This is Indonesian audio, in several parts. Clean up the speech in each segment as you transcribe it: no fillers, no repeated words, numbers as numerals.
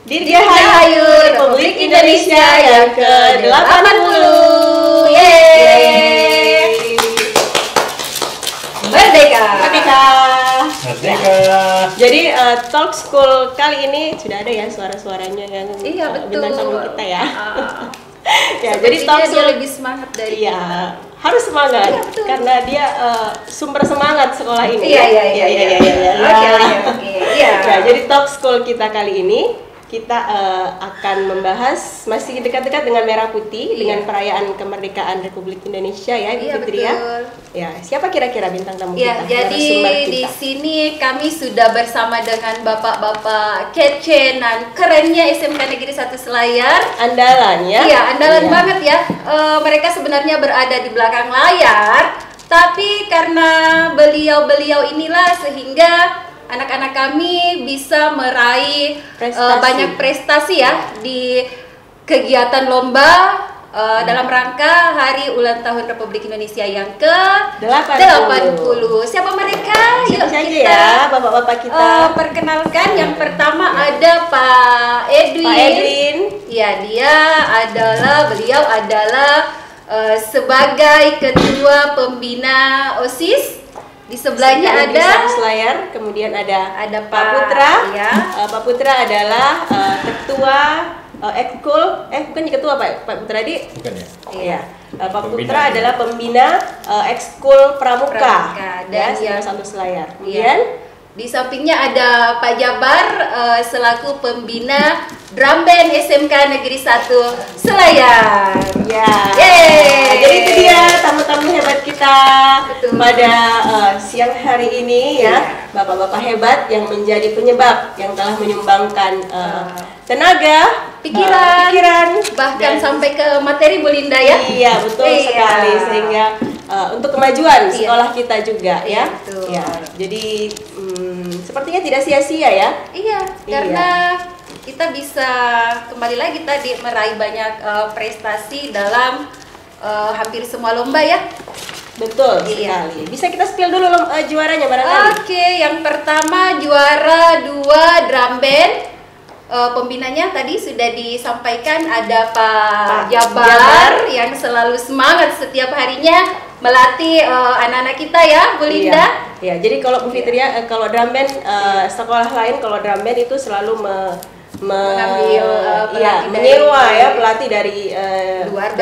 Dirgahayu Republik Indonesia yang ke-80. Yeay. Merdeka. Merdeka. Merdeka. Jadi Talk School kali ini sudah ada ya suara-suaranya yang bintang tamu kita ya. Ya, jadi Talk School dia lebih semangat dari kita. Harus semangat karena dia sumber semangat sekolah ini. Iya. Oke. Ya, jadi Talk School kita kali ini kita akan membahas masih dekat-dekat dengan Merah Putih dengan perayaan kemerdekaan Republik Indonesia ya, Ibu Fitri ya. Ya, siapa kira-kira bintang tamu kita? Jadi di sini kami sudah bersama dengan bapak-bapak kece dan kerennya SMK Negeri 1 Selayar. Andalannya? Iya, andalan banget ya. Mereka sebenarnya berada di belakang layar, tapi karena beliau-beliau inilah sehingga anak-anak kami bisa meraih banyak prestasi ya di kegiatan lomba dalam rangka Hari Ulang Tahun Republik Indonesia yang ke-80. Siapa mereka? Yuk kita ya, bapak-bapak kita perkenalkan. Yang pertama ada Pak Edwin. Pak Edwin. Ya, beliau adalah sebagai ketua pembina OSIS. Di sebelahnya ada Selayar, kemudian ada Pak Putra. Ya. Pak Putra adalah ketua ekskul, bukan ketua Pak Putra di? Bukan ya? Iya. Pak Putra adalah pembina ekskul Pramuka dan ya, 1 Selayar. Kemudian di sampingnya ada Pak Jabar selaku pembina drum band SMK Negeri 1 Selayar. Ya. Jadi itu dia tamu-tamu hebat kita pada siang hari ini ya. Bapak-bapak hebat yang menjadi penyebab yang telah menyumbangkan tenaga, pikiran, bahkan sampai ke materi Bu Linda ya. Iya, betul sekali, sehingga untuk kemajuan sekolah kita juga ya. Ya. Jadi sepertinya tidak sia-sia ya. Iya, karena kita bisa kembali lagi tadi meraih banyak prestasi dalam hampir semua lomba ya. Betul sekali. Bisa kita spill dulu juaranya barangkali. Oke, yang pertama juara 2 drum band. Pembinanya tadi sudah disampaikan, ada Pak Jabar yang selalu semangat setiap harinya melatih anak-anak kita ya, Bu Linda. Iya, jadi kalau Bu Fitri ya, kalau drum band sekolah lain kalau drum band itu selalu mengambil menyewa ya pelatih dari luar.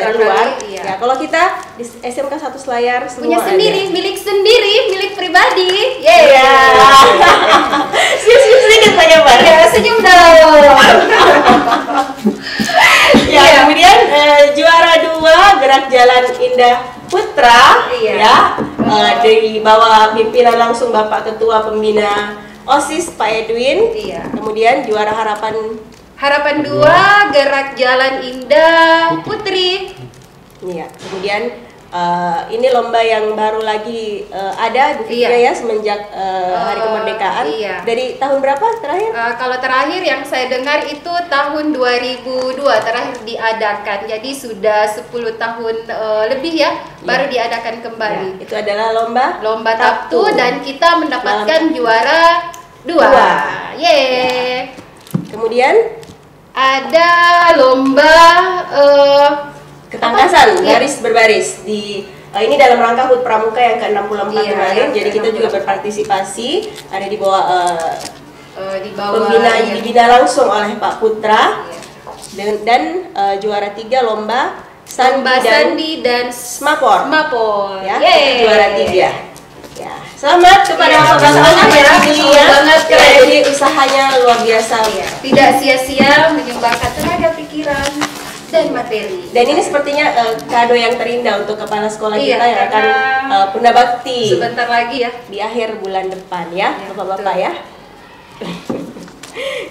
Iya. Ya, kalau kita di SMK 1 Selayar semua punya sendiri, milik pribadi. Iya. Senyum sedikit Pak Jabar. Ya, senyum dong. Ya, kemudian juara 2 Gerak Jalan Indah Putra ya, dari bawah pimpinan langsung Bapak Ketua Pembina OSIS Pak Edwin. Kemudian juara Harapan 2 Gerak Jalan Indah Putri. Iya. Kemudian ini lomba yang baru lagi ada Bu Fitri ya semenjak Hari Kemerdekaan. Dari tahun berapa terakhir? Kalau terakhir yang saya dengar itu tahun 2002 terakhir diadakan. Jadi sudah 10 tahun lebih ya baru diadakan kembali. Ya, itu adalah lomba Taptu dan kita mendapatkan juara 2. Yeay. Kemudian ada lomba ketangkasan baris berbaris ini dalam rangka HUT Pramuka yang ke-64 kemarin. Jadi kita juga berpartisipasi, ada di bawah dibina langsung oleh Pak Putra. Dan juara 3 lomba Sandi dan Smapor. Ya, juara 3. Ya, selamat kepada bapak-bapak ya. Jadi usahanya luar biasa. Tidak sia-sia menyumbangkan tenaga pikiran dan materi. Dan ini sepertinya kado yang terindah untuk kepala sekolah kita yang akan Bunda Bakti sebentar lagi ya di akhir bulan depan ya, bapak-bapak ya.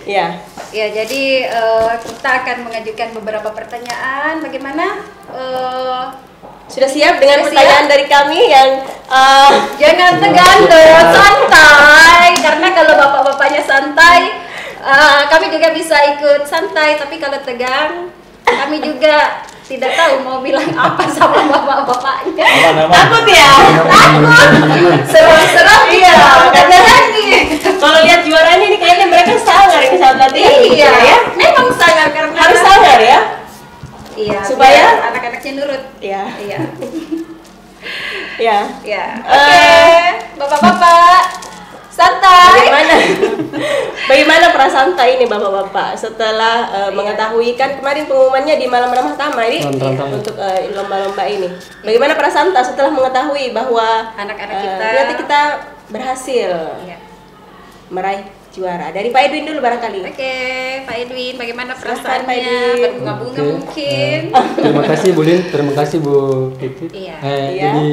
Ya, jadi kita akan mengajukan beberapa pertanyaan. Bagaimana? Sudah siap dengan pertanyaan dari kami yang jangan tegang dong, santai. Karena kalau bapak-bapaknya santai, kami juga bisa ikut santai. Tapi kalau tegang, kami juga tidak tahu mau bilang apa sama bapak-bapaknya. Takut ya? Takut. Serem-serem karena kalau lihat juaranya ini kayaknya mereka sangar ini saat latihan. Iya. Ya. nurut. Ya. Iya. Ya. Ya. Oke. Bapak-bapak, santai. Bagaimana perasaan ini bapak-bapak setelah mengetahui kan kemarin pengumumannya di malam ramah tamah ini untuk lomba-lomba ini. Bagaimana perasaan setelah mengetahui bahwa anak-anak kita ternyata kita berhasil meraih juara? Dari Pak Edwin dulu barangkali. Oke, Pak Edwin, bagaimana Silahkan, Pak perasaannya? Edwin. Berbunga-bunga mungkin. Terima kasih Bu Lin, terima kasih Bu Titi. Iya. Jadi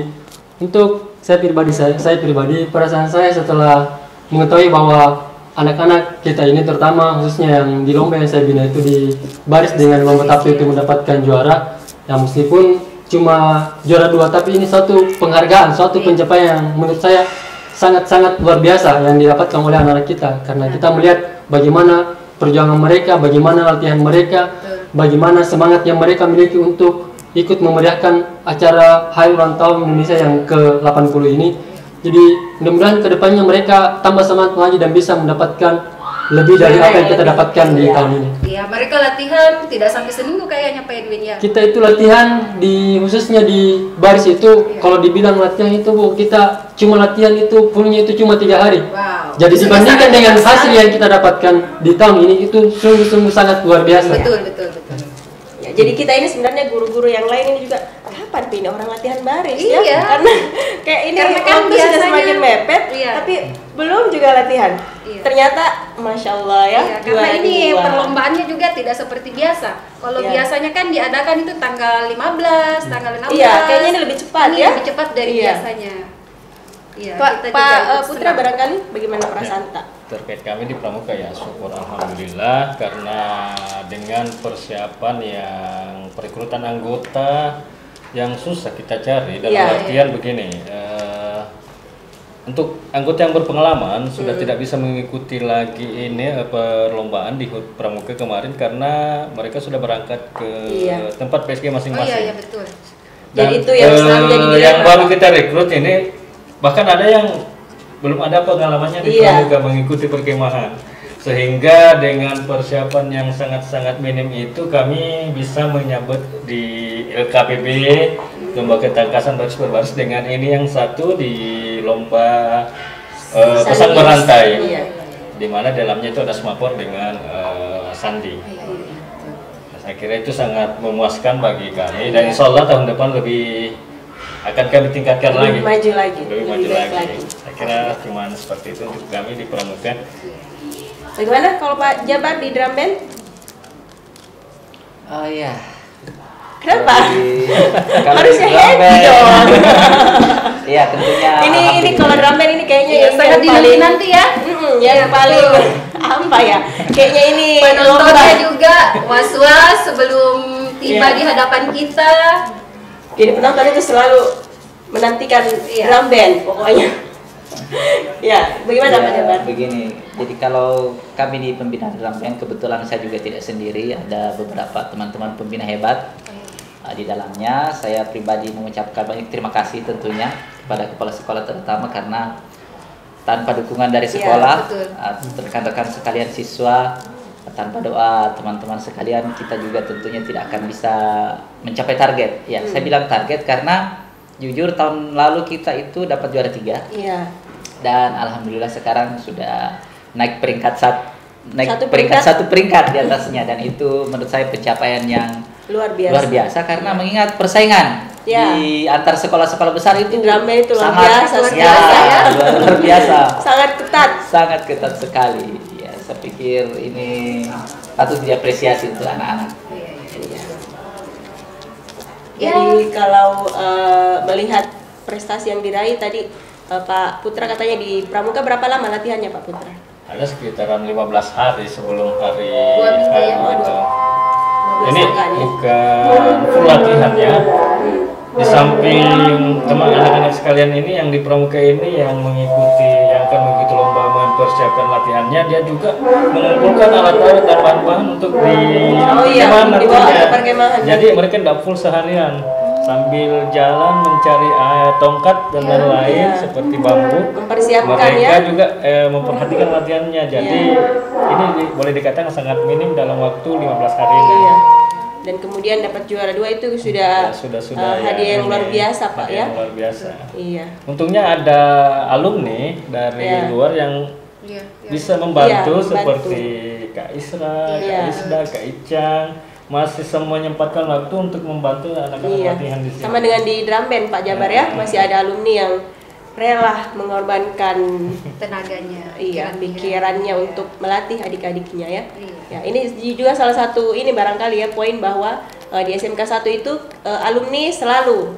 untuk saya pribadi perasaan saya setelah mengetahui bahwa anak-anak kita ini terutama khususnya yang di lomba yang saya bina itu di baris dengan lomba tape itu mendapatkan juara, yang meskipun cuma juara 2 tapi ini suatu penghargaan, suatu pencapaian yang menurut saya sangat-sangat luar biasa yang didapatkan oleh anak-anak kita, karena kita melihat bagaimana perjuangan mereka, bagaimana latihan mereka, bagaimana semangat yang mereka miliki untuk ikut memeriahkan acara Hari Ulang Tahun Indonesia yang ke-80 ini. Jadi mudah-mudahan kedepannya mereka tambah semangat lagi dan bisa mendapatkan lebih dari apa yang kita dapatkan di tahun ini. Iya, mereka latihan tidak sampai seminggu kayaknya Pak Edwin ya. Kita itu latihan khususnya di baris itu, kalau dibilang latihan itu Bu, kita cuma latihan itu fullnya itu cuma 3 hari. Wow. Jadi dibandingkan dengan hasil yang kita dapatkan di tahun ini itu sungguh-sungguh sangat luar biasa. Betul. Ya, jadi kita ini sebenarnya guru-guru yang lain ini juga kapan ini orang latihan baris Iya. ya? Karena kayak ini Karena kan waktu sudah biasanya- semakin mepet, Iya. tapi belum juga latihan. Iya. Ternyata Masya Allah ya. Iya, karena juara ini 2. perlombaannya juga tidak seperti biasa. Kalau Iya. biasanya kan diadakan itu tanggal 15, tanggal 16. Iya, kayaknya ini lebih cepat Ini ya. lebih cepat dari Iya. biasanya. Iya, Pak kita juga ikut Putra senang. barangkali bagaimana perasaan tak? Terkait kami di Pramuka ya syukur alhamdulillah, karena dengan persiapan yang perekrutan anggota yang susah kita cari dalam Iya. artian begini, untuk anggota yang berpengalaman sudah tidak bisa mengikuti lagi ini perlombaan di HUT Pramuka kemarin karena mereka sudah berangkat ke tempat PSG Oh masing-masing. iya, betul. Jadi itu yang selalu jadi dilema, yang baru Pak. kita rekrut ini, bahkan ada yang belum ada pengalamannya di Pramuka mengikuti perkemahan, sehingga dengan persiapan yang sangat-sangat minim itu kami bisa menyambut di LKPB lomba ketangkasan baris berbaris dengan ini yang satu di lomba pasang berantai, di mana dalamnya itu ada semafor dengan sandi. Saya kira itu sangat memuaskan bagi kami, dan insya Allah tahun depan lebih akan kami tingkatkan Lebih lagi, maju lagi, lebih lebih maju baik lagi. lagi. Saya kira cuma seperti itu untuk kami di Pramuka. Bagaimana kalau Pak Jabar di drum band? Oh iya. Kenapa? Kalau Harusnya di drum happy band- dong. Iya, tentunya. Ini kalau drum band ini kayaknya Iya, yang sangat paling dinanti ya. yang Iya, paling betul. apa ya? Kayaknya ini Penontonnya juga was-was sebelum tiba Iya. di hadapan kita. Jadi penonton itu selalu menantikan drum band pokoknya. Ya, bagaimana Pak Jabar? Begini, jadi kalau kami di pembina drum band, kebetulan saya juga tidak sendiri, ada beberapa teman-teman pembina hebat di dalamnya. Saya pribadi mengucapkan banyak terima kasih tentunya kepada kepala sekolah terutama, karena tanpa dukungan dari sekolah, betul. rekan-rekan sekalian siswa, tanpa doa teman-teman sekalian, kita juga tentunya tidak akan bisa mencapai target. Ya, saya bilang target karena jujur tahun lalu kita itu dapat juara 3. Iya. Dan alhamdulillah sekarang sudah naik Satu satu peringkat di atasnya, dan itu menurut saya pencapaian yang Luar biasa. luar biasa karena mengingat persaingan Ya. di antar sekolah-sekolah besar itu Drum band itu luar sangat biasa ya, sekali ya. luar biasa, Sangat ketat. sangat ketat sekali. Ya, saya pikir ini patut diapresiasi untuk anak-anak. Jadi kalau melihat prestasi yang diraih tadi Pak Putra katanya di Pramuka berapa lama latihannya Pak Putra? Ada sekitaran 15 hari sebelum hari Dua minggu ya, H itu. 12 Ini kan ya? bukan full latihan ya. Di samping teman anak-anak sekalian ini yang di Pramuka ini yang akan mengikuti lomba mempersiapkan latihannya, dia juga mengumpulkan alat-alat dan bahan-bahan untuk di perkemahan dibawa nantinya. ke perkemahan. Jadi mereka tidak full seharian, sambil jalan mencari tongkat dan lain-lain seperti bambu. Mempersiapkan Mereka ya. juga memperhatikan latihannya. Jadi ini boleh dikatakan sangat minim dalam waktu 15 hari ini. Iya. dan kemudian dapat juara 2 itu sudah, hadiah yang luar biasa Pak ya. Luar biasa. Iya. Untungnya ada alumni dari luar yang bisa membantu seperti Kak Isra, Kak Isda, Kak Icang, masih semua menyempatkan waktu untuk membantu anak-anak latihan di sini. Sama dengan di drum band Pak Jabar ya, masih ada alumni yang rela mengorbankan tenaganya, pikirannya untuk melatih adik-adiknya ya. Ya, ini juga salah satu ini barangkali ya poin bahwa di SMK 1 itu alumni selalu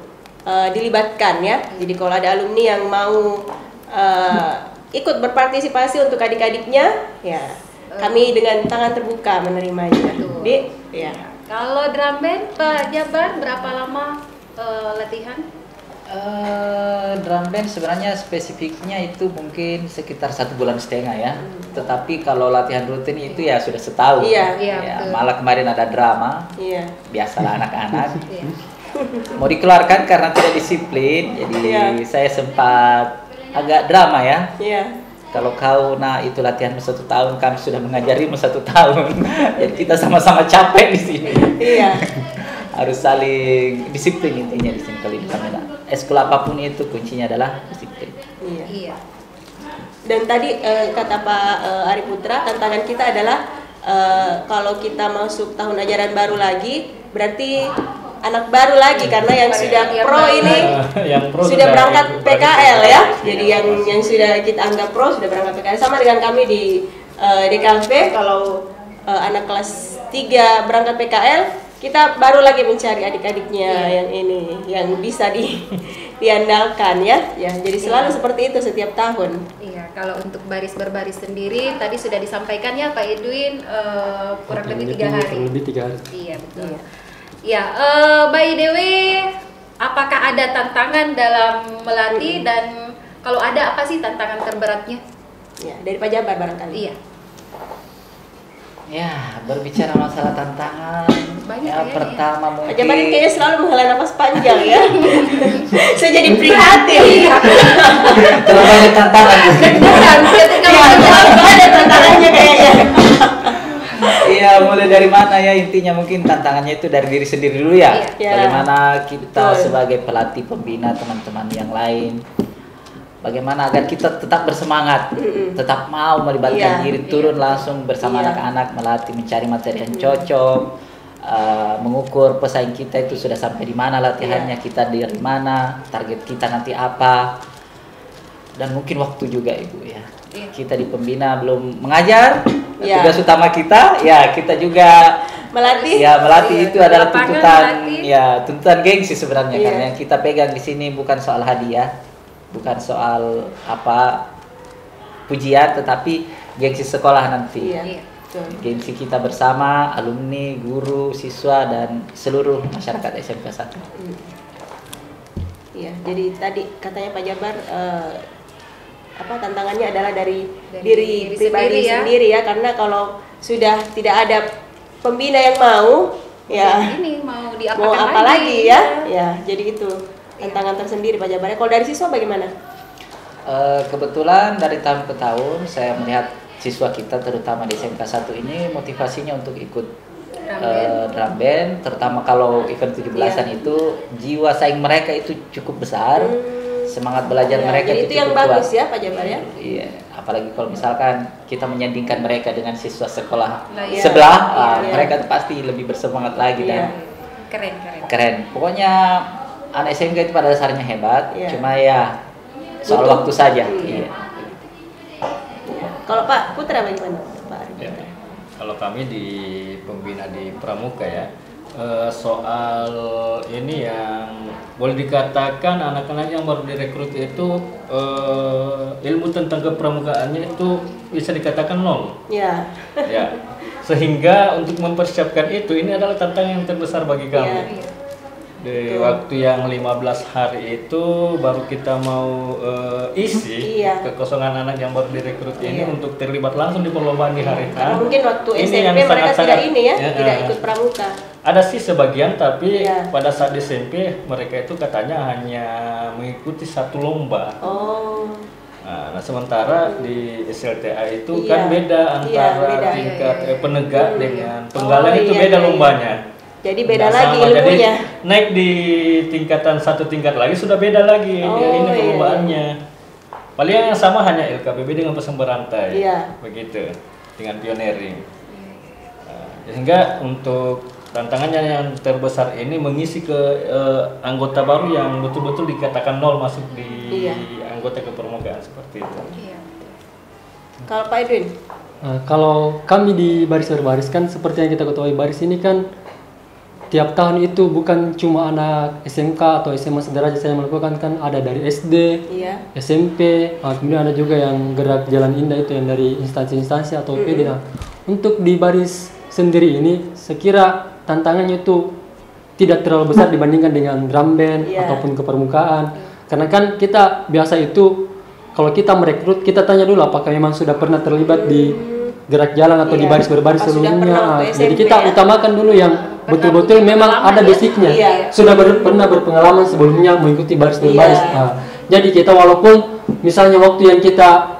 dilibatkan ya. Jadi kalau ada alumni yang mau ikut berpartisipasi untuk adik-adiknya, ya kami dengan tangan terbuka menerimanya. Di, ya. Kalau drum band Pak Jabar berapa lama latihan? Drum band sebenarnya spesifiknya itu mungkin sekitar 1,5 bulan ya. Tetapi kalau latihan rutin itu ya sudah setahun. Iya. Ya, malah kemarin ada drama. Iya. Biasalah anak-anak. Mau dikeluarkan karena tidak disiplin, jadi saya sempat agak drama ya. Iya. Kalau kau itu latihan 1 tahun, kami sudah mengajarimu 1 tahun. Jadi kita sama-sama capek di sini. Iya. Harus saling disiplin intinya di sini kalau di kamera. Eskul apapun itu kuncinya adalah disiplin. Iya. Dan tadi kata Pak Ari Putra, tantangan kita adalah kalau kita masuk tahun ajaran baru lagi, berarti anak baru lagi karena yang sudah pro ini sudah berangkat PKL ya. Jadi yang sudah kita anggap pro sudah berangkat PKL, sama dengan kami di DKLV. Kalau anak kelas 3 berangkat PKL, kita baru lagi mencari adik-adiknya yang ini yang bisa diandalkan ya. Jadi selalu seperti itu setiap tahun. Iya, kalau untuk baris berbaris sendiri tadi sudah disampaikan ya Pak Edwin, kurang lebih 3 hari. Kurang lebih 3 hari. Iya betul. Ya, by the way, apakah ada tantangan dalam melatih dan kalau ada apa sih tantangan terberatnya? Ya, dari Pak Jabar barangkali. Iya. Ya, berbicara masalah tantangan, Banyak ya pertama Pak mungkin Jabar ini kayaknya selalu menghela nafas panjang ya. Saya jadi prihatin. terlalu banyak tantangan. Ada tantangannya kayaknya. Iya, mulai dari mana ya, intinya mungkin tantangannya itu dari diri sendiri dulu ya. Bagaimana kita sebagai pelatih pembina teman-teman yang lain, bagaimana agar kita tetap bersemangat, tetap mau melibatkan diri, turun langsung bersama anak-anak, melatih, mencari materi yang cocok, mengukur pesaing kita itu sudah sampai di mana latihannya, kita dari mana, target kita nanti apa, dan mungkin waktu juga Ibu ya. Kita di pembina belum mengajar, tugas utama kita, ya kita juga melatih. Ya, melatih itu adalah tuntutan, ya tuntutan gengsi sebenarnya, karena yang kita pegang di sini bukan soal hadiah, bukan soal pujian, tetapi gengsi sekolah nanti. Gengsi kita bersama, alumni, guru, siswa, dan seluruh masyarakat SMK 1. Iya, jadi tadi katanya Pak Jabar tantangannya adalah dari diri pribadi sendiri ya, karena kalau sudah tidak ada pembina yang mau, ini mau diapakan apa lagi ya? Ya, jadi itu tantangan tersendiri Pak Jabar. Kalau dari siswa bagaimana? Kebetulan dari tahun ke tahun saya melihat siswa kita terutama di SMK 1 ini motivasinya untuk ikut drum band, terutama kalau event 17-an itu jiwa saing mereka itu cukup besar. Semangat belajar mereka jadi itu yang cukup bagus kuat. Ya Pak Jabar ya. Iya, apalagi kalau misalkan kita menyandingkan mereka dengan siswa sekolah sebelah, mereka tuh pasti lebih bersemangat lagi dan keren. Pokoknya anak SMK itu pada dasarnya hebat, cuma ya soal waktu saja. Iya. Kalau Pak Putra bagaimana? Pak Ya. Kalau kami di pembina di Pramuka ya, soal ini yang boleh dikatakan anak-anak yang baru direkrut itu ilmu tentang kepramukaannya itu bisa dikatakan nol. Ya. Sehingga untuk mempersiapkan itu ini adalah tantangan yang terbesar bagi kami. Di waktu yang 15 hari itu baru kita mau isi kekosongan anak yang baru direkrut ini untuk terlibat langsung di perlombaan di hari H. Mungkin waktu SMP mereka tidak tidak ikut pramuka. Ada sih sebagian, tapi pada saat di SMP mereka itu katanya hanya mengikuti 1 lomba. Nah, sementara di SLTA itu kan beda antara tingkat penegak dengan penggalan itu beda lombanya. Jadi beda Nggak lagi sama. Jadi ilmunya. naik di tingkatan satu tingkat lagi sudah beda lagi Oh, ini iya. perlombaannya. Paling yang sama hanya LKPB dengan pasang berantai, Iya. begitu, dengan pioneering. Sehingga untuk tantangannya yang terbesar ini mengisi ke anggota baru yang betul-betul dikatakan nol masuk di Iya. anggota kepermukaan seperti itu. Iya. Kalau Pak Edwin? Kalau kami di baris berbaris kan seperti yang kita ketahui, baris ini kan tiap tahun itu bukan cuma anak SMK atau SMA sederajat saya melakukan, kan ada dari SD, Iya. SMP, kemudian ada juga yang gerak jalan indah itu yang dari instansi-instansi atau PD. Nah, untuk di baris sendiri ini saya kira tantangannya itu tidak terlalu besar dibandingkan dengan drum band Iya. ataupun kepermukaan, karena kan kita biasa itu kalau kita merekrut kita tanya dulu apakah memang sudah pernah terlibat di gerak jalan atau di Iya. baris berbaris Apa sudah sebelumnya. pernah waktu Jadi SMP kita ya? utamakan dulu yang betul-betul memang ada basicnya, Iya. sudah pernah berpengalaman sebelumnya mengikuti baris berbaris. Iya. Nah, jadi kita walaupun misalnya waktu yang kita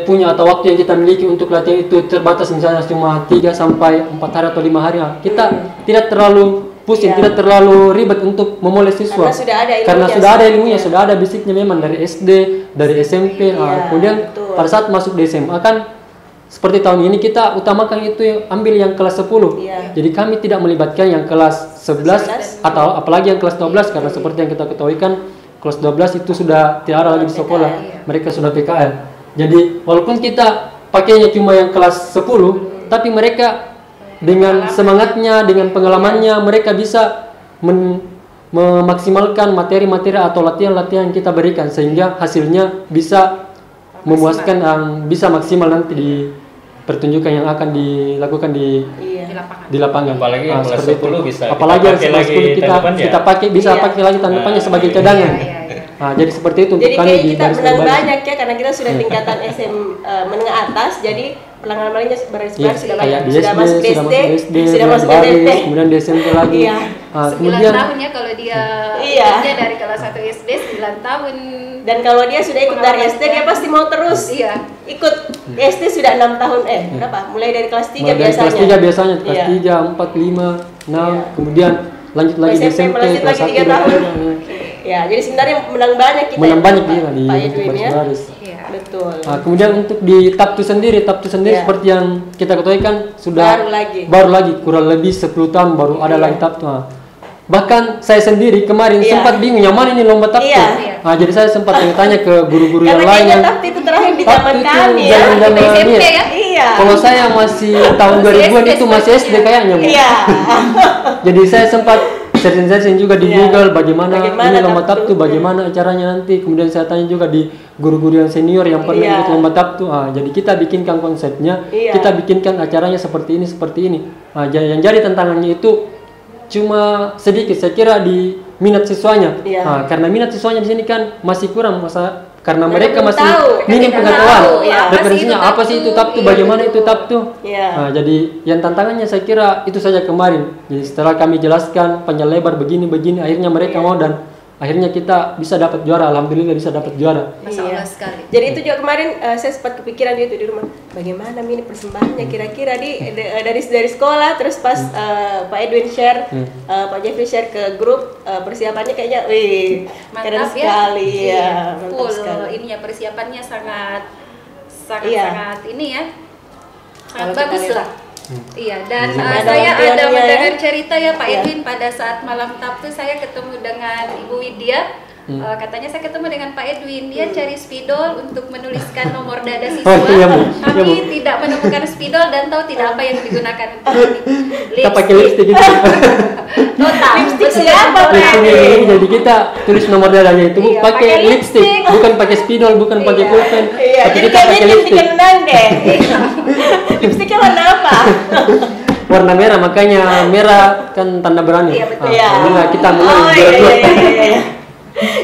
punya atau waktu yang kita miliki untuk latihan itu terbatas, misalnya cuma 3 sampai 4 hari atau 5 hari, kita tidak terlalu pusing, Iya. tidak terlalu ribet untuk memulai siswa. Karena sudah ada ilmunya. Karena sudah ada ilmunya, sudah ada basicnya memang dari SD, dari SMP. Iya, Kemudian betul. pada saat masuk di SMA kan seperti tahun ini kita utamakan itu ambil yang kelas 10. Iya. Jadi kami tidak melibatkan yang kelas 11 atau apalagi yang kelas 12, karena seperti yang kita ketahui kan kelas 12 itu sudah tidak ada lagi di sekolah. Mereka sudah PKL. Jadi walaupun kita pakainya cuma yang kelas 10, tapi mereka dengan semangatnya, dengan pengalamannya, mereka bisa memaksimalkan materi-materi atau latihan-latihan yang kita berikan sehingga hasilnya bisa memuaskan, bisa maksimal nanti di pertunjukan yang akan dilakukan di Iya. Di lapangan. lapangan. Apalagi yang kelas seperti itu. 10 bisa apalagi kita yang pakai kelas lagi 10 kita tanggapannya. kita pakai bisa Iya. pakai lagi tanggapannya sebagai Iya. cadangan. Iya, iya. Nah, jadi seperti itu untuk Jadi kami kayak di kita baris menang berbaris. banyak ya, karena kita sudah tingkatan menengah atas, jadi pelanggan-pelanggannya baris Iya, sudah kayak banyak. di Sudah SD, masuk sudah masuk SD, sudah masuk baris, SMP. kemudian di SMP lagi. Iya. 9 Kemudian tahun ya kalau dia Iya. ikutnya dari kelas 1 SD 9 tahun. Dan kalau dia sudah ikut dari SD, dia pasti mau terus Iya. ikut. SD sudah 6 tahun, berapa? Mulai dari kelas 3 mulai dari biasanya. kelas 3 biasanya, kelas Iya. 3, 4, 5, 6, Iya. kemudian lanjut lagi di SMP, lanjut kelas lagi 1, 3 tahun. Ya, jadi sebenarnya menang banyak kita. menang ya, banyak Pak- dia di Pak Edwin baris ya. baris. Iya. Betul. Kemudian untuk di Tabtu sendiri Iya. seperti yang kita ketahui kan sudah Baru lagi. kurang lebih 10 tahun baru ada Iya. lagi Tabtu. Bahkan saya sendiri kemarin Iya. sempat bingung yang mana ini lomba Tabtu. Iya. Jadi saya sempat tanya ke guru-guru yang Karena lain kayaknya yang Tabtu itu terakhir di Tabtu zaman itu kami ya. zaman-zaman Kita SMP iya. ya? Iya. Kalau saya masih tahun 2000-an itu masih SD kayaknya, Bu. Iya. Jadi saya sempat searching juga di Iya. Google bagaimana Bagaimana ini lomba Tabtu. Tabtu, bagaimana acaranya nanti. Kemudian saya tanya juga di guru-guru yang senior yang pernah Iya. ikut lomba Tabtu. Jadi kita bikinkan konsepnya, Iya. kita bikinkan acaranya seperti ini. Yang jadi tantangannya itu cuma sedikit, saya kira di minat siswanya. Iya. Karena minat siswanya di sini kan masih kurang karena Mereka mereka belum masih tahu. minim Mereka pengetahuan. tidak tahu, ya, Referensinya apa sih itu Tabtu, Iya, bagaimana betul. itu Tabtu. Iya. Jadi yang tantangannya saya kira itu saja kemarin. Jadi setelah kami jelaskan panjang lebar begini, akhirnya mereka mau dan akhirnya kita bisa dapat juara. Alhamdulillah bisa dapat juara. Masya Iya. Allah sekali. Jadi itu juga kemarin saya sempat kepikiran itu di rumah. Bagaimana ini persembahannya kira-kira dari sekolah, terus pas Pak Edwin share, Pak Jeffrey share ke grup persiapannya kayaknya, wih, keren Mantap sekali ya. ya, mantap Full sekali. ininya persiapannya sangat Iya. sangat ini ya. Sangat Kalau kita bagus lihat. lah. Iya, dan Sampai ada saya ada lampiannya ya. mendengar cerita ya Pak Iya. Edwin pada saat malam Tabtu saya ketemu dengan Ibu Widya. Katanya saya ketemu dengan Pak Edwin, dia cari spidol untuk menuliskan nomor dada siswa. Oh, iya, Bu. Kami Iya, Bu. tidak menemukan spidol dan tahu tidak apa yang digunakan untuk Kita pakai lipstick gitu. Total. Lipstick Betul, siapa, betul. Pak? Lipstick ini jadi kita tulis nomor dadanya itu Iya, pakai pakai lipstick, lipstick. bukan pakai spidol, bukan pakai Iya. pulpen. Iya, Tapi jadi kita pakai kayaknya jadi lipstick. kenang deh. Lipstiknya warna apa? Warna merah, makanya merah kan tanda berani. Iya, betul. Iya. Jadi kita mulai Oh, iya, berdua. iya.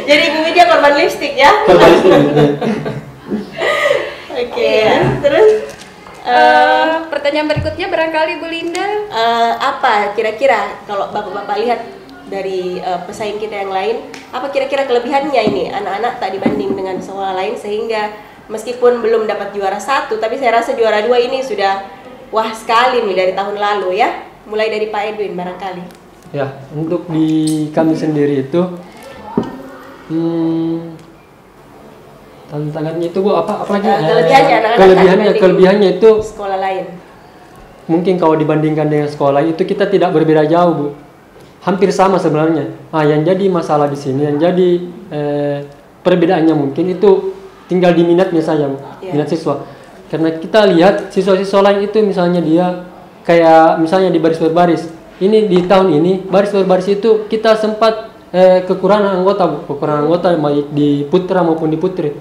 Jadi Ibu Widya korban lipstik ya? Korban lipstick. Oke, terus Pertanyaan berikutnya barangkali Bu Linda. apa kira-kira kalau bapak-bapak lihat dari pesaing kita yang lain, apa kira-kira kelebihannya ini anak-anak tak dibanding dengan sekolah lain sehingga meskipun belum dapat juara 1, tapi saya rasa juara 2 ini sudah wah sekali nih dari tahun lalu ya. Mulai dari Pak Edwin barangkali. Ya, untuk di kami sendiri itu tantangannya itu Bu apa lagi? Kelebihannya itu sekolah lain. Mungkin kalau dibandingkan dengan sekolah itu kita tidak berbeda jauh Bu, hampir sama sebenarnya. Yang jadi masalah di sini, yang jadi perbedaannya mungkin itu tinggal di minatnya saja Bu, minat siswa. Karena kita lihat siswa-siswa lain itu misalnya dia kayak misalnya di baris berbaris. Ini di tahun ini baris berbaris itu kita sempat kekurangan anggota Bu, kekurangan anggota baik di putra maupun di putri.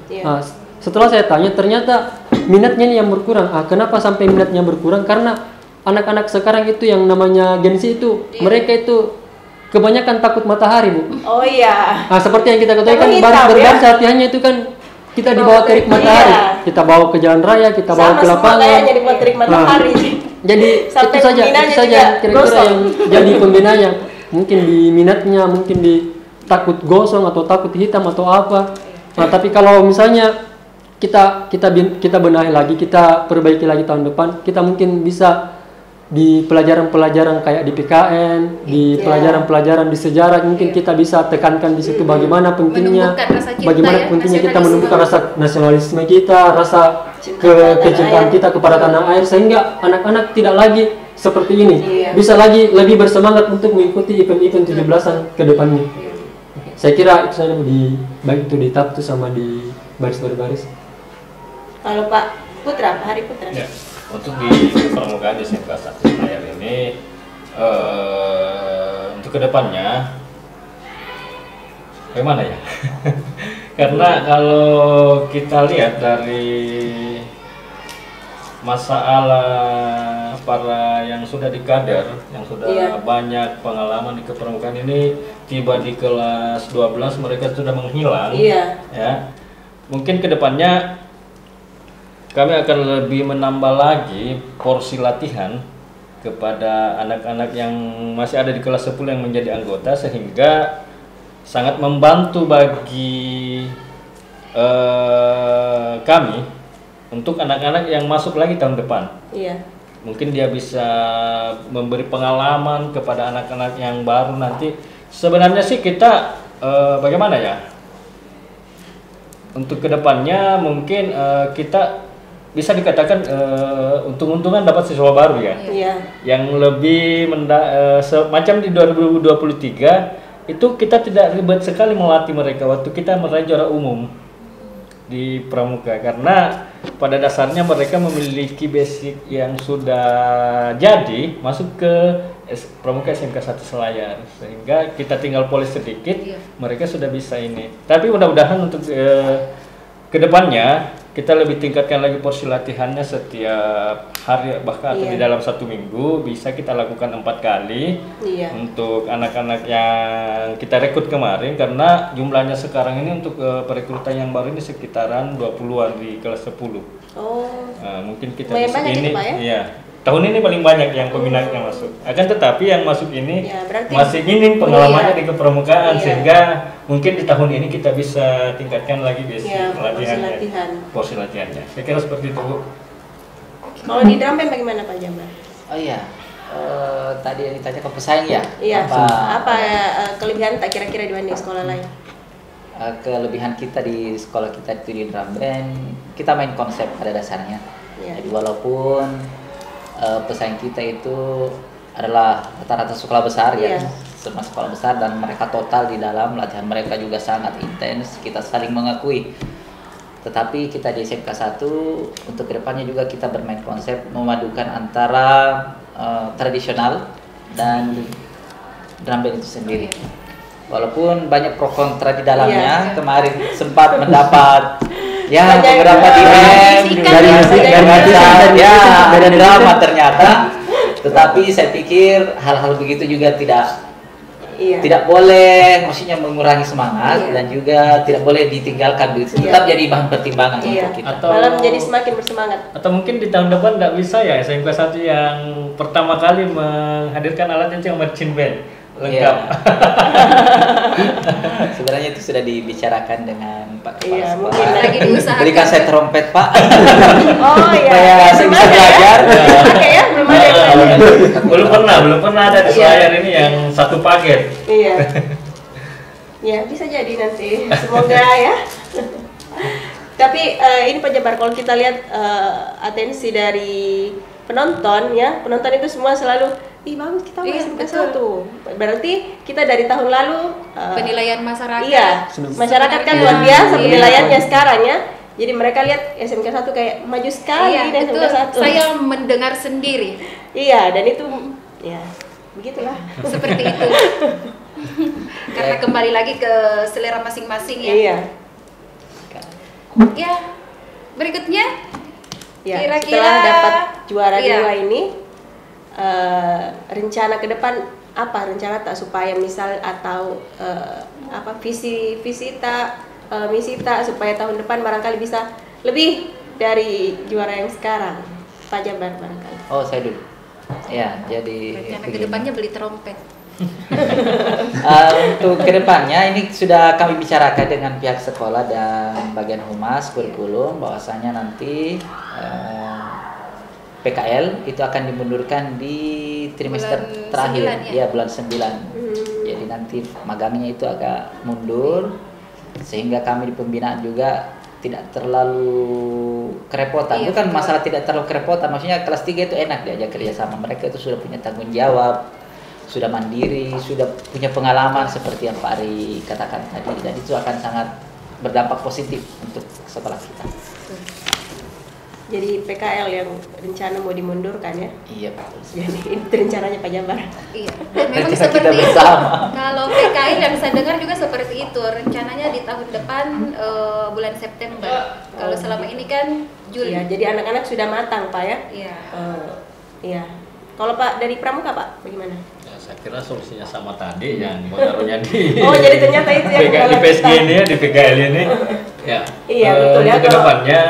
Setelah saya tanya ternyata minatnya ini yang berkurang. Kenapa sampai minatnya berkurang? Karena anak-anak sekarang itu yang namanya Gen Z itu mereka itu kebanyakan takut matahari Bu. Oh iya. Seperti yang kita ketahui kan baris berbaris latihannya itu kan kita dibawa terik matahari, kita bawa ke jalan raya, kita bawa ke lapangan. Sama dibawa terik matahari. Jadi itu saja kira-kira yang jadi pembinanya. Mungkin di minatnya, mungkin di takut gosong atau takut hitam atau apa. Tapi kalau misalnya kita benahi lagi, kita perbaiki lagi tahun depan, kita mungkin bisa di pelajaran-pelajaran kayak di PKN, di pelajaran-pelajaran di sejarah mungkin kita bisa tekankan di situ bagaimana pentingnya, kita menumbuhkan rasa nasionalisme kita, rasa kecintaan kita kepada tanah air, sehingga anak-anak tidak lagi seperti ini, bisa lagi lebih bersemangat untuk mengikuti event-event 17-an ke depannya. Saya kira itu saja baik itu di Taptu sama di baris berbaris. Kalau Pak Putra, Pak Hari Putra. Ya. Untuk di permukaan di SMK 1 Senayan ini untuk kedepannya bagaimana ya? Karena kalau kita lihat dari masalah para yang sudah di kader, yang sudah banyak pengalaman di kepermukaan ini, tiba di kelas 12 mereka sudah menghilang. Ya, mungkin kedepannya kami akan lebih menambah lagi porsi latihan kepada anak-anak yang masih ada di kelas 10 yang menjadi anggota, sehingga sangat membantu bagi kami untuk anak-anak yang masuk lagi tahun depan. Mungkin dia bisa memberi pengalaman kepada anak-anak yang baru nanti. Sebenarnya sih kita bagaimana ya? Untuk kedepannya mungkin kita bisa dikatakan untung-untungan dapat siswa baru ya, yang lebih semacam di 2023 itu kita tidak ribet sekali melatih mereka waktu kita meraih juara umum di pramuka, karena pada dasarnya mereka memiliki basic yang sudah jadi masuk ke pramuka SMK 1 Selayar, sehingga kita tinggal polis sedikit, mereka sudah bisa ini. Tapi mudah-mudahan untuk kedepannya kita lebih tingkatkan lagi porsi latihannya setiap hari, bahkan atau di dalam 1 minggu bisa kita lakukan 4 kali untuk anak-anak yang kita rekrut kemarin, karena jumlahnya sekarang ini untuk perekrutan yang baru ini sekitaran 20-an di kelas 10. Mungkin kita bisa ini tahun ini paling banyak yang peminatnya masuk. Akan tetapi yang masuk ini masih minim pengalamannya di kepermukaan, sehingga mungkin di tahun ini kita bisa tingkatkan lagi porsi latihannya. Saya kira seperti itu, Bu. Kalau di drum band bagaimana Pak Jambar? Tadi yang ditanya ke pesaing ya? Apa kelebihan tak kira-kira dibanding sekolah lain? Kelebihan kita di sekolah kita itu di drum band, kita main konsep pada dasarnya. Jadi walaupun pesaing kita itu adalah rata-rata sekolah besar semua sekolah besar, dan mereka total di dalam latihan mereka juga sangat intens, kita saling mengakui. Tetapi kita di SMK 1 untuk kedepannya juga kita bermain konsep memadukan antara tradisional dan drum band itu sendiri. Walaupun banyak pro kontra di dalamnya, kemarin sempat mendapat beberapa dari drama ternyata, tetapi saya pikir hal-hal begitu juga tidak boleh, maksudnya mengurangi semangat dan juga tidak boleh ditinggalkan begitu. Tetap jadi bahan pertimbangan untuk kita. Malah menjadi semakin bersemangat. Atau mungkin di tahun depan tidak bisa ya SMK 1 yang pertama kali menghadirkan alat yang marching band. lengkap. Sebenarnya itu sudah dibicarakan dengan Pak Kepala Iya, Sekolah. mungkin lagi diusahakan. Berikan saya trompet, Pak. Oh iya. Supaya saya bisa belajar. Oke ya, belum ada yang lain. belum pernah ada di Selayar ini yang satu paket. Iya. Ya, bisa jadi nanti. Semoga ya. Tapi ini Pak Jabar, kalau kita lihat atensi dari penonton ya, penonton itu semua selalu, ih bagus kita Iya, SMK betul. 1. Berarti kita dari tahun lalu Penilaian masyarakat. iya, masyarakat kan Sebenarnya, luar biasa iya. penilaiannya sekarang ya. Jadi mereka lihat SMK 1 kayak maju sekali Iya, dan betul. SMK 1. Saya mendengar sendiri Iya, dan itu ya begitulah. seperti itu. Karena kembali lagi ke selera masing-masing ya. Iya. Ya, berikutnya Ya, kira-kira setelah dapat juara iya. 2 ini, rencana ke depan apa? Rencana tak supaya misal atau apa visi tak misi tak supaya tahun depan barangkali bisa lebih dari juara yang sekarang. Pak Jabar barangkali. Oh, saya dulu. Ya, jadi rencana begini. kedepannya beli trompet. Untuk kedepannya ini sudah kami bicarakan dengan pihak sekolah dan bagian humas kurikulum bahwasanya nanti PKL itu akan dimundurkan di trimester Bulan terakhir, 9 ya? bulan 9. Jadi nanti magangnya itu agak mundur sehingga kami di pembinaan juga tidak terlalu kerepotan. Iya, Bukan betul. masalah tidak terlalu kerepotan, maksudnya kelas 3 itu enak diajak kerja sama. Mereka itu sudah punya tanggung jawab, sudah mandiri, sudah punya pengalaman seperti yang Pak Ari katakan tadi, dan itu akan sangat berdampak positif untuk sekolah kita. Jadi PKL yang rencana mau dimundurkan ya. Iya, betul. Jadi itu rencananya Pak Jabar. Iya, dan memang Rencana seperti kita itu. bersama. Kalau PKI yang saya dengar juga seperti itu. Rencananya di tahun depan bulan September. Kalau selama ini kan Juli. Iya, jadi anak-anak sudah matang Pak ya. Iya. Iya. Kalau Pak dari Pramuka Pak, bagaimana? Ya, saya kira solusinya sama tadi yang menaruhnya di Oh, jadi ternyata itu yang di kalau PSG kita- ini ya, di PKL ini. Ya. Iya, betul ya, Untuk kalau- kedepannya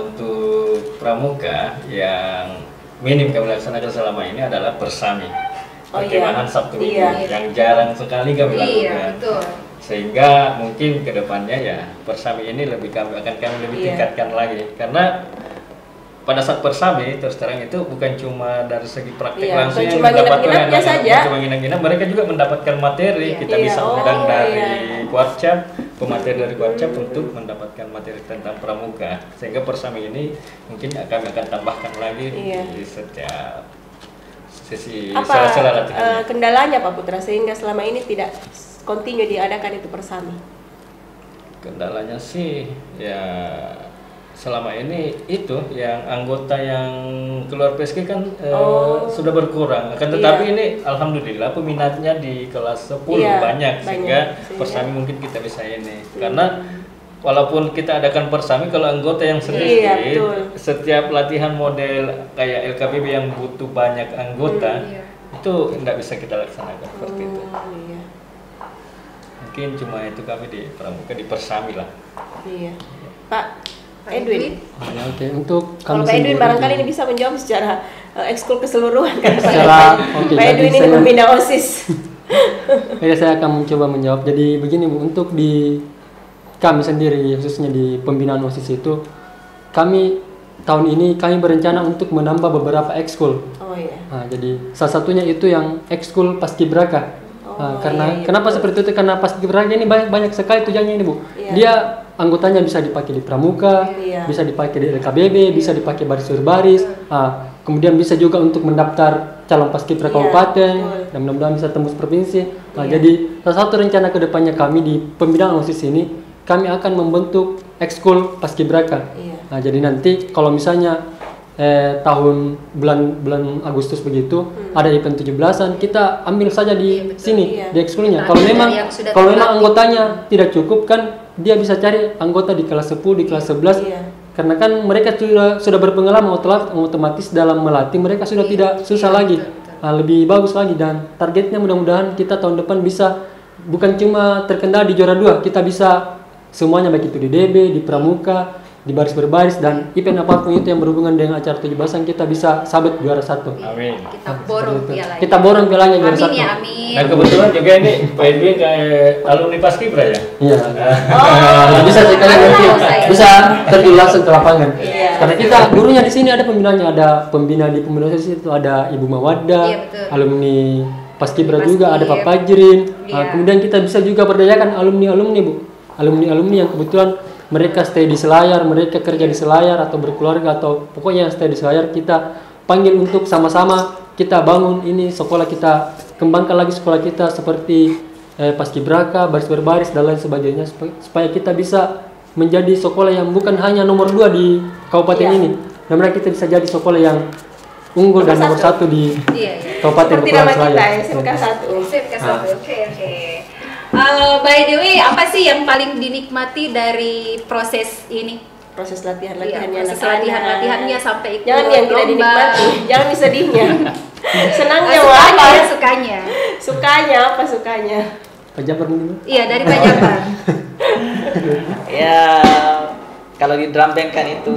untuk pramuka yang minim kami laksanakan selama ini adalah persami. Oh, iya. Perkemahan Sabtu Minggu Iya. yang jarang sekali kami Iya, lakukan. betul. Sehingga mungkin kedepannya ya persami ini kami lebih Iya. tingkatkan lagi, karena pada saat persami terus terang itu bukan cuma dari segi praktek Iya, langsung bukan yang cuma didapatkan nginep-nginepnya anak-anak, saja. bukan cuma nginep-nginep, mereka juga mendapatkan materi. Iya. Kita Iya, bisa oh, undang dari iya. Kuarcap, pemateri dari Kuarcap untuk mendapatkan materi tentang pramuka, sehingga persami ini mungkin kami akan tambahkan lagi Iya. di setiap sesi Apa sela-sela latihan. kendalanya Pak Putra sehingga selama ini tidak continue diadakan itu persami? Kendalanya sih ya selama ini itu yang anggota yang keluar PSG kan sudah berkurang. Akan tetapi Iya. ini alhamdulillah peminatnya di kelas 10 Iya, banyak, sehingga sehingga- persami mungkin kita bisa ini. Karena walaupun kita adakan persami, kalau anggota yang sedikit, Iya, betul. setiap latihan model kayak LKBB yang butuh banyak anggota Iya. itu tidak bisa kita laksanakan seperti itu. Iya. Mungkin cuma itu kami di pramuka di persami lah. Iya. Pak Edwin. Ya, oke, untuk Kalau kami Pak Edwin sendiri barangkali di- ini bisa menjawab secara ekskul keseluruhan kan Oke, Pak jadi Edwin ini saya- pembina OSIS. Ya, saya akan mencoba menjawab. Jadi begini Bu, untuk di kami sendiri khususnya di pembinaan OSIS itu, kami tahun ini kami berencana untuk menambah beberapa ekskul. Oh iya. Nah, jadi salah satunya itu yang ekskul paskibraka. Nah, karena iya, kenapa seperti itu? Karena paskibraka ini banyak sekali tujuannya ini Bu. Iya. Dia anggotanya bisa dipakai di pramuka, Iya. bisa dipakai di LKBB, bisa dipakai baris baris. Nah, kemudian bisa juga untuk mendaftar calon paskibraka Iya, kabupaten betul. dan mudah-mudahan bisa tembus provinsi. Nah, Iya. jadi salah satu rencana kedepannya kami di pembinaan OSIS ini, kami akan membentuk ekskul paskibraka. Iya. Nah, jadi nanti kalau misalnya tahun bulan Agustus begitu ada event 17-an, kita ambil saja di Iya, betul. sini Iya. di ekskulnya. Kita Kalau ambil memang dari yang sudah kalau memang terlatih. anggotanya tidak cukup kan dia bisa cari anggota di kelas 10, di kelas 11. Iya. Karena kan mereka sudah berpengalaman otomatis dalam melatih, mereka sudah Iya, tidak susah iya, lagi. betul. Nah, lebih bagus lagi, dan targetnya mudah-mudahan kita tahun depan bisa bukan cuma terkendali di juara 2, kita bisa semuanya baik itu di DB, di pramuka, di baris berbaris, dan event apapun itu yang berhubungan dengan acara 17-an kita bisa sabet juara 1. Amin. Kita borong pialanya. Kita borong pialanya juara 1. Amin ya, amin. Dan kebetulan juga ini Pak Edwin kayak alumni Paskibra ya. Iya. Oh. Bisa sekali nanti bisa terjun langsung ke lapangan. Iya. Karena kita gurunya di sini ada pembinanya, ada pembina di pembina sosial itu ada Ibu Mawadda, Iya, betul. alumni Paskibra Paskib. juga ada Pak Fajrin. Iya. Kemudian kita bisa juga berdayakan alumni-alumni Bu. Alumni-alumni yang kebetulan mereka stay di Selayar, mereka kerja di Selayar atau berkeluarga atau pokoknya yang stay di Selayar, kita panggil untuk sama-sama kita bangun ini sekolah, kita kembangkan lagi sekolah kita seperti Paskibraka, baris berbaris dan lain sebagainya supaya kita bisa menjadi sekolah yang bukan hanya nomor 2 di kabupaten Iya. ini, namun kita bisa jadi sekolah yang unggul dan nomor 1 di Iya. Kabupaten Seperti Kepulauan nama kita Selayar. SMK 1. SMK 1. Oke. By the way, apa sih yang paling dinikmati dari proses ini? Proses Iya, latihannya proses anak-anak. latihannya sampai ikut Jangan yang tidak lomba. dinikmati, jangan sedihnya. Senangnya Sukanya, apa? sukanya. Sukanya apa sukanya? Pak Jafar dulu. Iya, dari Pak Jafar. Ya, kalau di drum band kan itu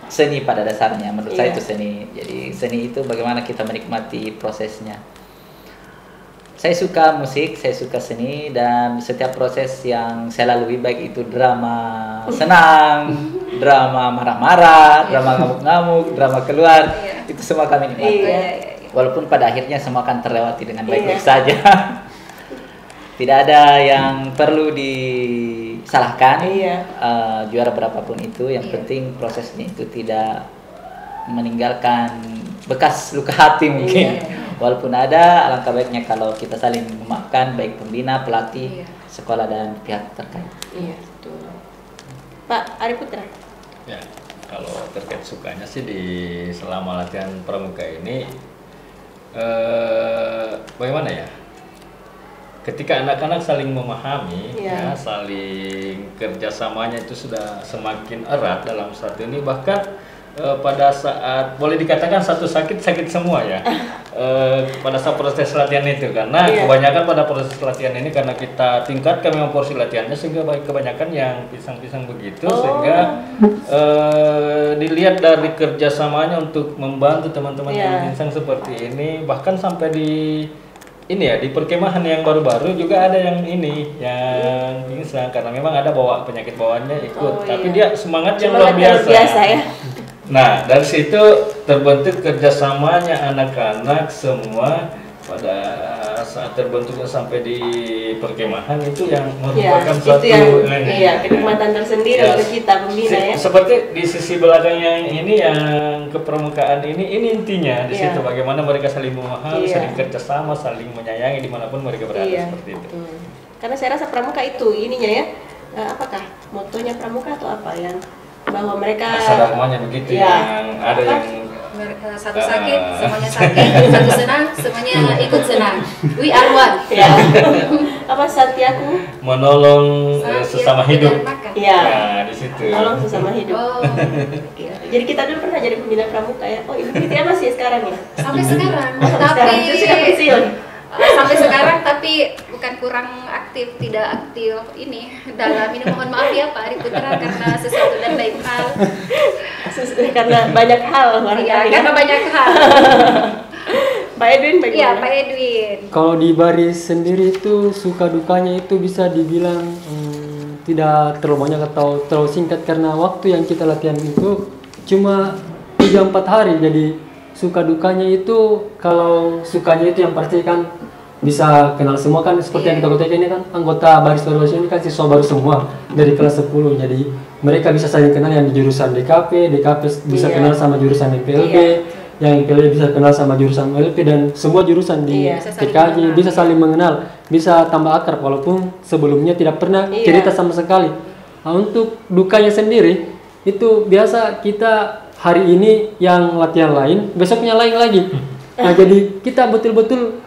seni pada dasarnya, menurut saya Iya. itu seni. Jadi seni itu bagaimana kita menikmati prosesnya. Saya suka musik, saya suka seni, dan setiap proses yang saya lalui, baik itu drama senang, drama marah-marah, drama ngamuk-ngamuk, drama keluar, Iya. itu semua kami nikmati. Iya. Walaupun pada akhirnya semua akan terlewati dengan baik-baik Iya. saja. Tidak ada yang perlu disalahkan. Iya. Juara berapapun itu, yang Iya. penting prosesnya itu tidak meninggalkan bekas luka hati mungkin. Iya. Walaupun ada, alangkah baiknya kalau kita saling memaafkan, baik pembina, pelatih, Iya. sekolah, dan pihak terkait. Iya, betul. Pak Ari Putra. Ya, kalau terkait sukanya sih di selama latihan pramuka ini, bagaimana ya? Ketika anak-anak saling memahami, Iya. ya, saling kerjasamanya itu sudah semakin erat dalam satu ini, bahkan pada saat boleh dikatakan satu sakit semua ya. Pada saat proses latihan itu, karena Iya. kebanyakan pada proses latihan ini karena kita tingkatkan memang porsi latihannya, sehingga kebanyakan yang pisang-pisang begitu, sehingga dilihat dari kerjasamanya untuk membantu teman-teman Iya. yang pisang seperti ini, bahkan sampai di ini ya, di perkemahan yang baru-baru juga ada yang ini yang pingsan karena memang ada bawa penyakit bawaannya ikut, Oh, tapi iya. dia semangat yang Semangat luar yang biasa. luar biasa ya. Nah, dari situ terbentuk kerjasamanya anak-anak semua pada saat terbentuknya sampai di perkemahan itu yang Iya, merupakan itu suatu yang kenikmatan tersendiri Ya. untuk kita pembina ya. Seperti di sisi belakang yang ini, yang kepramukaan ini intinya di Iya. situ bagaimana mereka saling memahami, Iya. saling kerjasama, saling menyayangi dimanapun mereka berada, Iya. seperti itu. Karena saya rasa pramuka itu ininya ya. Apakah motonya pramuka atau apa yang bahwa mereka Masa dharmanya begitu, Iya. yang ada Apa? yang Satu sakit, semuanya sakit. Satu senang, semuanya ikut senang. We are one. ya apa Satyaku menolong Saat sesama dia hidup. tidak makan. ya Nah, di situ. tolong sesama hidup. Oh, Ya. Jadi kita dulu pernah jadi pembina pramuka ya. Oh, ibu kita masih sekarang ya. sampai sekarang. Sekarang Tapi saya sudah pensiun. sampai sekarang, tapi bukan kurang aktif, tidak aktif ini dalam ini. Mohon maaf ya Pak Ari Putra karena sesuatu dan lain hal. Karena banyak hal Iya, barangkali. karena banyak hal. Pak Edwin Iya, bagaimana? Pak Edwin. Kalau di baris sendiri itu suka dukanya itu bisa dibilang tidak terlalu banyak atau terlalu singkat, karena waktu yang kita latihan itu cuma 3-4 hari. Jadi suka dukanya itu, kalau sukanya itu yang pasti kan bisa kenal semua kan, seperti yang kita katakan ini kan anggota baris baris ini kan siswa baru semua dari kelas 10. Jadi mereka bisa saling kenal, yang di jurusan DKP bisa Iya. kenal sama jurusan PLB, yang PLB bisa kenal sama jurusan LP, dan semua jurusan di Iya. TKJ bisa saling mengenal, bisa tambah akrab walaupun sebelumnya tidak pernah Iya. cerita sama sekali. Nah, untuk dukanya sendiri itu biasa kita hari ini yang latihan lain, besoknya lain lagi. Nah, jadi kita betul-betul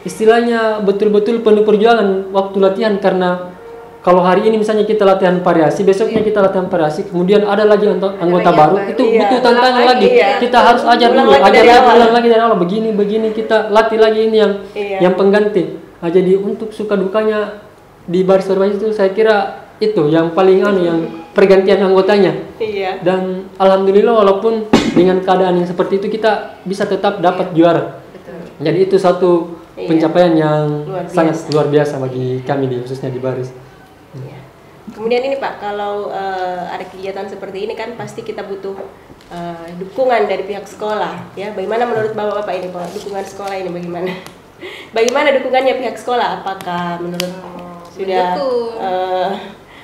istilahnya betul-betul penuh perjuangan waktu latihan, karena kalau hari ini misalnya kita latihan variasi, besoknya kita latihan variasi, kemudian ada lagi anggota lagi baru, yang itu baru. butuh Iya, tantangan ulang lagi. lagi, iya. Kita harus ajar Ulang dulu, lagi ajar dari lagi, awal. ulang lagi dari awal, begini kita latih lagi ini yang Iya. yang pengganti. Nah, jadi untuk suka dukanya di baris berbaris itu saya kira itu yang paling yang pergantian anggotanya. Iya. Dan alhamdulillah walaupun dengan keadaan yang seperti itu kita bisa tetap dapat juara. Betul. Jadi itu satu pencapaian yang sangat biasa. luar biasa bagi kami khususnya di Baris. Iya. Kemudian ini Pak, kalau ada kegiatan seperti ini kan pasti kita butuh dukungan dari pihak sekolah, ya. Bagaimana menurut Bapak ini Pak, dukungan sekolah ini bagaimana? Bagaimana dukungannya pihak sekolah? Apakah menurut sudah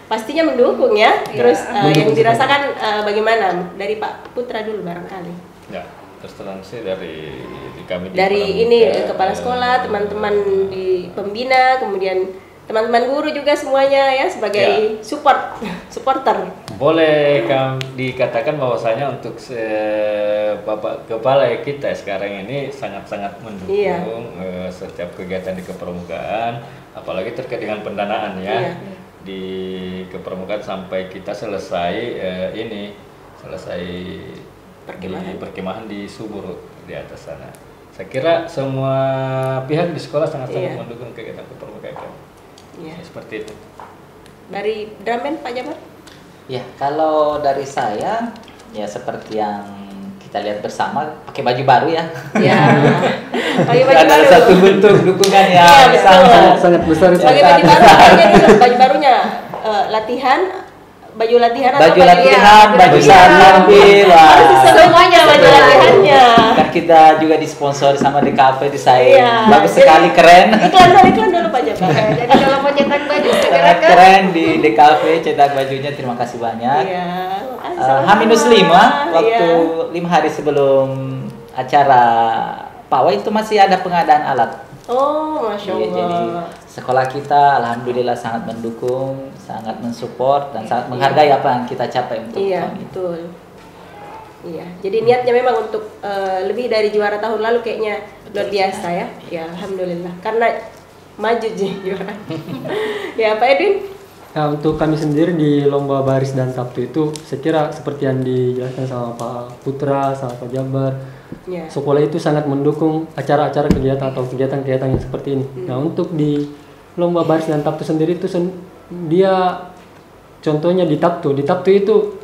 pastinya mendukung ya? Terus yang dirasakan bagaimana dari Pak Putra dulu barangkali? Ya, terus terang sih dari kami Dari ini kepala sekolah, teman-teman di pembina, kemudian teman-teman guru juga semuanya ya sebagai supporter. Boleh dikatakan bahwasanya untuk Bapak Kepala kita sekarang ini sangat-sangat mendukung setiap kegiatan di kepramukaan, apalagi terkait dengan pendanaan ya. Di kepramukaan sampai kita selesai perkemahan di Subur di atas sana. Saya kira semua pihak di sekolah sangat-sangat mendukung kegiatan kepramukaan. Ya, seperti itu. Dari Dramen Pak Jabar? Ya, kalau dari saya ya seperti yang kita lihat bersama, pakai baju baru ya. Iya. Pakai baju Ada baru. satu bentuk dukungan yang Sangat besar. Pakai baju baru, baju barunya latihan, baju latihan atau baju latihan, baju sambil, semuanya baju latihannya. Kan kita juga disponsori sama DKV di saya. Iya. Bagus sekali, keren. Iklan dulu Pak Jabar. Jadi kalau mau cetak baju segera Sangat ke keren di DKV cetak bajunya. Terima kasih banyak. Iya. H-5 waktu 5 hari sebelum acara pawai itu masih ada pengadaan alat. Oh, Masya Allah. Jadi sekolah kita alhamdulillah sangat mendukung, sangat mensupport dan sangat menghargai apa yang kita capai untuk tahun ini. Betul. Iya, jadi niatnya memang untuk lebih dari juara tahun lalu kayaknya luar biasa ya. Ya, alhamdulillah. Karena maju juara. Ya, Pak Edwin. Ya, untuk kami sendiri di lomba baris dan sabtu itu saya kira seperti yang dijelaskan sama Pak Putra, sama Pak Jabar, sekolah itu sangat mendukung acara-acara kegiatan atau kegiatan-kegiatan yang seperti ini. Nah, untuk di lomba baris dan sabtu sendiri itu dia contohnya di sabtu itu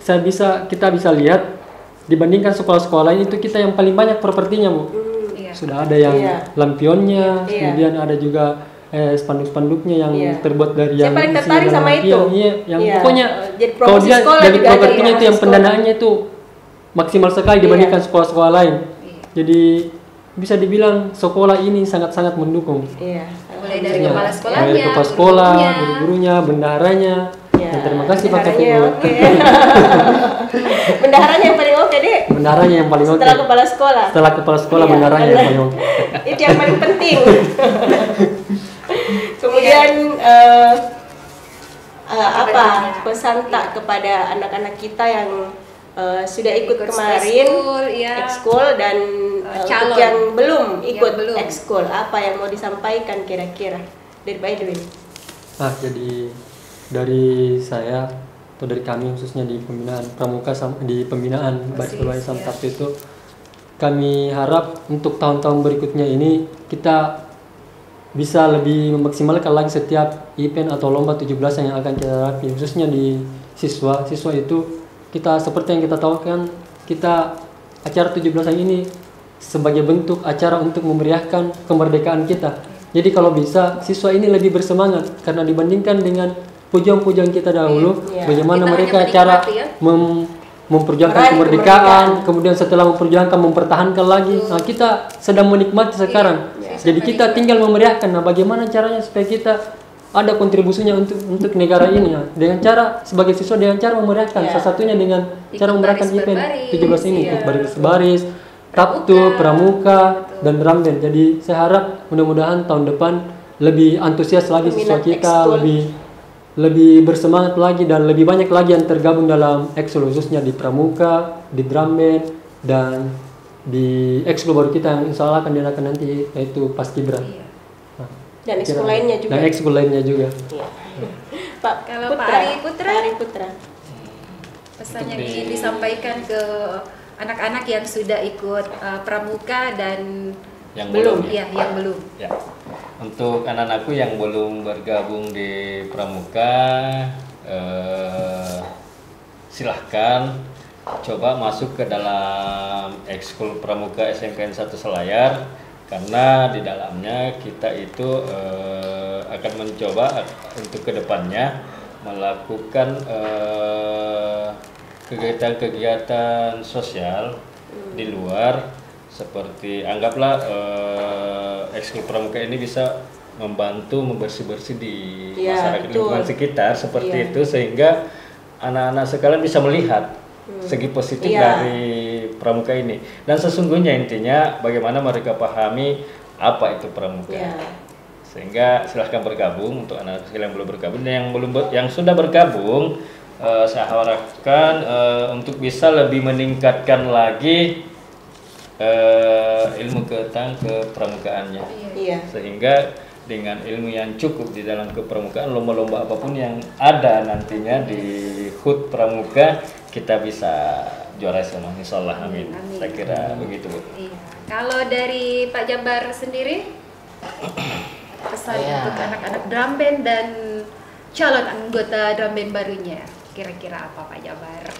kita bisa lihat dibandingkan sekolah-sekolah lain itu kita yang paling banyak propertinya Bu. Sudah ada yang lampionnya, kemudian ada juga spanduk-spanduknya yang terbuat dari yang paling tertarik sama itu. Yang pokoknya kalau dia dari propertinya itu yang pendanaannya itu maksimal sekali dibandingkan sekolah-sekolah lain. Jadi bisa dibilang sekolah ini sangat-sangat mendukung. Mulai dari kepala sekolahnya, dari kepala sekolah, guru-gurunya, bendaharanya. Dan terima kasih Pak KPU. Bendaharanya yang paling oke deh. Bendaharanya yang paling oke. Setelah kepala sekolah. Setelah kepala sekolah bendaharanya yang paling oke. Itu yang paling penting. Kemudian apa pesan tak kepada anak-anak kita yang sudah ikut kemarin ekskul dan untuk yang belum ikut ekskul, apa yang mau disampaikan kira-kira dari Pak Edwin? Jadi dari saya atau dari kami khususnya di pembinaan pramuka di pembinaan baris dan sabtu itu kami harap untuk tahun-tahun berikutnya ini kita bisa lebih memaksimalkan lagi setiap event atau lomba 17 yang akan kita hadapi, khususnya di siswa itu kita seperti yang kita tahu kan, kita acara 17 ini sebagai bentuk acara untuk memeriahkan kemerdekaan kita. Jadi kalau bisa siswa ini lebih bersemangat karena dibandingkan dengan pujian-pujian kita dahulu, bagaimana kita mereka cara memperjuangkan kemerdekaan, kemudian setelah memperjuangkan mempertahankan lagi. Nah, kita sedang menikmati sekarang. Jadi kita tinggal memeriahkan. Nah, bagaimana caranya supaya kita ada kontribusinya untuk negara ini ya? Dengan cara sebagai siswa dengan cara memeriahkan. Salah satunya dengan cara memeriahkan event 17 ini, ikut baris-baris, sabtu, pramuka, dan dramben. Jadi saya harap mudah-mudahan tahun depan lebih antusias lagi siswa kita, lebih bersemangat lagi dan lebih banyak lagi yang tergabung dalam ekskul, khususnya di pramuka, di dramben, dan di ekskul baru kita yang insya Allah akan diadakan nanti yaitu Paskibra. Dan ekskul lainnya juga. Dan ekskul lainnya juga. Pak kalau Pak Ari Putra, pesan yang ingin disampaikan ke anak-anak yang sudah ikut pramuka dan yang belum. Yang belum. Ya. Untuk anak-anakku yang belum bergabung di pramuka, silahkan coba masuk ke dalam ekskul pramuka SMKN 1 Selayar, karena di dalamnya kita itu akan mencoba untuk kedepannya melakukan kegiatan-kegiatan sosial di luar, seperti anggaplah ekskul pramuka ini bisa membantu membersih-bersih di masyarakat lingkungan sekitar seperti itu, sehingga anak-anak sekalian bisa melihat segi positif dari pramuka ini. Dan sesungguhnya intinya bagaimana mereka pahami apa itu pramuka. Sehingga silahkan bergabung untuk anak sekalian yang belum bergabung, dan yang sudah bergabung, saya harapkan untuk bisa lebih meningkatkan lagi ilmu tentang kepramukaannya. Sehingga dengan ilmu yang cukup di dalam kepramukaan, lomba-lomba apapun yang ada nantinya di HUT Pramuka kita bisa juara semua, insyaallah, amin. Saya kira begitu, Bu. Kalau dari Pak Jabar sendiri, pesan untuk anak-anak drum band dan calon anggota drum band barunya, kira-kira apa Pak Jabar?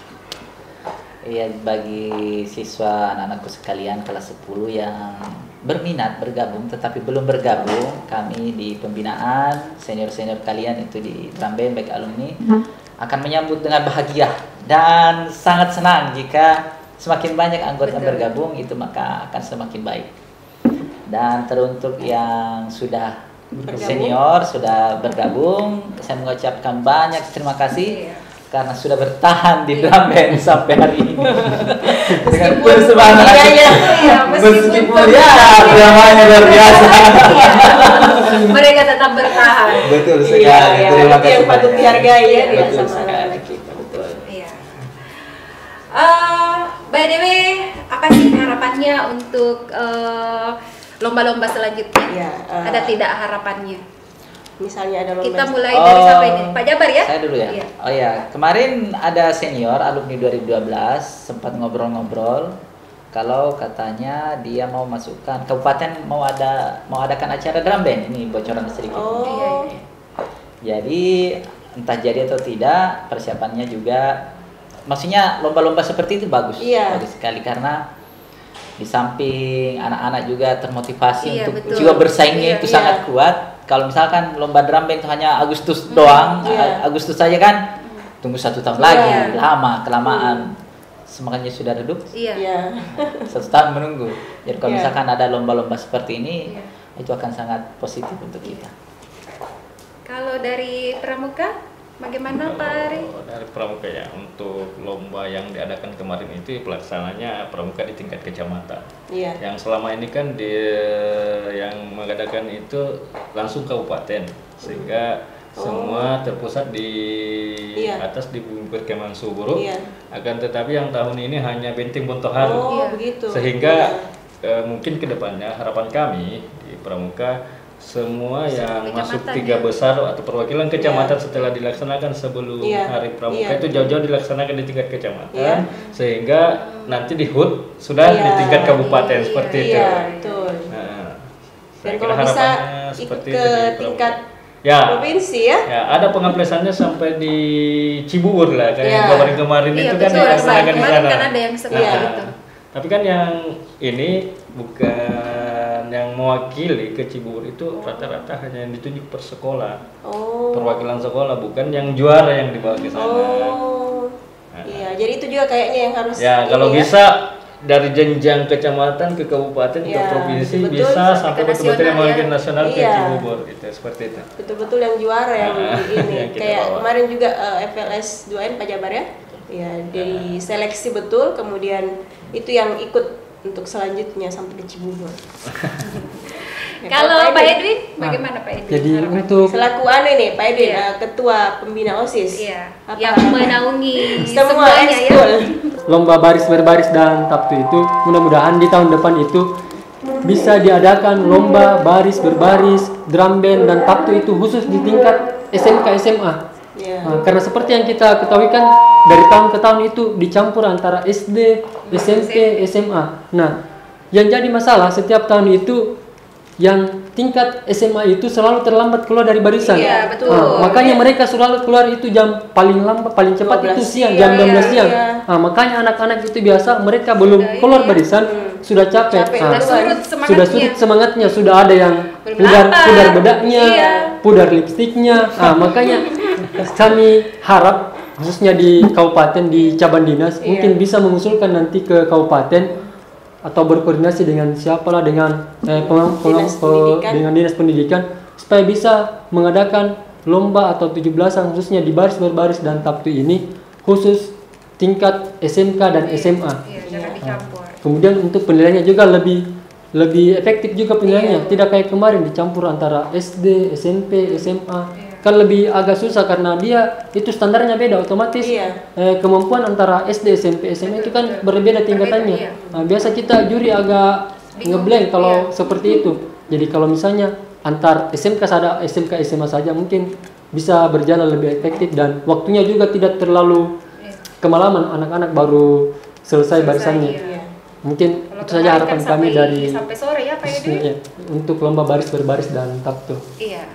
Iya, bagi siswa anak-anakku sekalian kelas 10 yang berminat bergabung tetapi belum bergabung, kami di pembinaan senior-senior kalian itu di drum band baik alumni akan menyambut dengan bahagia dan sangat senang jika semakin banyak anggota yang bergabung, itu maka akan semakin baik. Dan teruntuk yang sudah senior sudah bergabung, saya mengucapkan banyak terima kasih karena sudah bertahan di drum band sampai hari ini dengan persemangat meskipun dramanya luar biasa. Mereka tetap bertahan. Betul sekali. Terima kasih yang patut dihargai ya dia betul sama sekali. anak kita. Betul. Iya. By the way, apa sih harapannya untuk lomba-lomba selanjutnya? Ada tidak harapannya? Misalnya ada lomba. Kita mulai dari siapa ini? Pak Jabar ya? Saya dulu ya. Iya. Oh ya, kemarin ada senior alumni 2012 sempat ngobrol-ngobrol kalau katanya dia mau masukkan kabupaten mau adakan acara drum band, ini bocoran sedikit. Jadi entah jadi atau tidak, persiapannya juga, maksudnya lomba-lomba seperti itu bagus, bagus sekali karena di samping anak-anak juga termotivasi untuk jiwa bersaingnya itu sangat kuat. Kalau misalkan lomba drum band itu hanya Agustus doang, Agustus saja kan, tunggu 1 tahun lagi, lama kelamaan, semangatnya sudah redup, 1 tahun menunggu. Jadi kalau misalkan ada lomba-lomba seperti ini, itu akan sangat positif untuk kita. Kalau dari Pramuka, bagaimana Pak Ari? Dari Pramuka ya, untuk lomba yang diadakan kemarin itu pelaksananya Pramuka di tingkat kecamatan. Yang selama ini kan yang mengadakan itu langsung kabupaten, sehingga semua terpusat di atas di Bumi Perkemahan Suburu. Akan tetapi yang tahun ini hanya Benteng Bontoharu. Sehingga mungkin kedepannya harapan kami di Pramuka semua yang masuk 3 besar atau perwakilan kecamatan setelah dilaksanakan sebelum hari Pramuka itu jauh-jauh dilaksanakan di tingkat kecamatan, sehingga nanti di HUT sudah di tingkat kabupaten seperti itu. Dan kalau bisa ikut ke tingkat provinsi ya, ada pengamplasannya sampai di Cibubur lah, kayak kemarin-kemarin itu kan dilaksanakan di sana. Kan ada yang seperti itu. Tapi kan yang ini bukan yang mewakili ke Cibubur, itu rata-rata hanya yang ditunjuk per sekolah, perwakilan sekolah, bukan yang juara yang dibawa ke sana. Jadi itu juga kayaknya yang harus. Kalau bisa dari jenjang kecamatan ke kabupaten ke provinsi, bisa sampai betul-betul yang mewakili nasional ke Cibubur, gitu, seperti itu. Betul-betul yang juara yang ini. Kayak kemarin juga FLS 2N Pak Jabar ya. Dari seleksi betul, kemudian itu yang ikut untuk selanjutnya sampai ke Cibubur. Kalau Pak Edwin, bagaimana Pak Edwin? Jadi untuk selaku nih Pak Edwin, ketua pembina OSIS, yang menaungi semua semuanya lomba baris berbaris dan taptu itu, mudah-mudahan di tahun depan itu bisa diadakan lomba baris berbaris, drum band dan taptu itu khusus di tingkat SMK SMA. Karena seperti yang kita ketahui kan dari tahun ke tahun itu dicampur antara SD, SMP, SMA. Nah, yang jadi masalah setiap tahun itu yang tingkat SMA itu selalu terlambat keluar dari barisan. Iya, betul. Makanya mereka selalu keluar itu jam paling lambat, paling cepat itu siang, jam 12 siang. Makanya anak-anak itu biasa mereka belum keluar barisan sudah capek. Sudah surut semangatnya, sudah ada yang pudar bedaknya, pudar lipstiknya. Makanya kami harap khususnya di kabupaten, di cabang dinas mungkin bisa mengusulkan nanti ke kabupaten atau berkoordinasi dengan siapalah, dengan dengan dinas pendidikan supaya bisa mengadakan lomba atau 17-an khususnya di baris berbaris dan tabtu ini khusus tingkat SMK dan SMA. Kemudian untuk penilaiannya juga lebih efektif juga penilaiannya, tidak kayak kemarin dicampur antara SD, SMP, SMA. Kan lebih agak susah karena dia itu standarnya beda, otomatis kemampuan antara SD, SMP, SMA itu kan berbeda tingkatannya. Biasa kita juri agak ngeblank kalau seperti itu. Jadi kalau misalnya antar SMK SMA saja mungkin bisa berjalan lebih efektif dan waktunya juga tidak terlalu kemalaman, anak-anak baru selesai barisannya. Mungkin itu saja harapan kami dari sampai sore ya Pak Edi. Untuk lomba baris berbaris dan tabtu. Iya.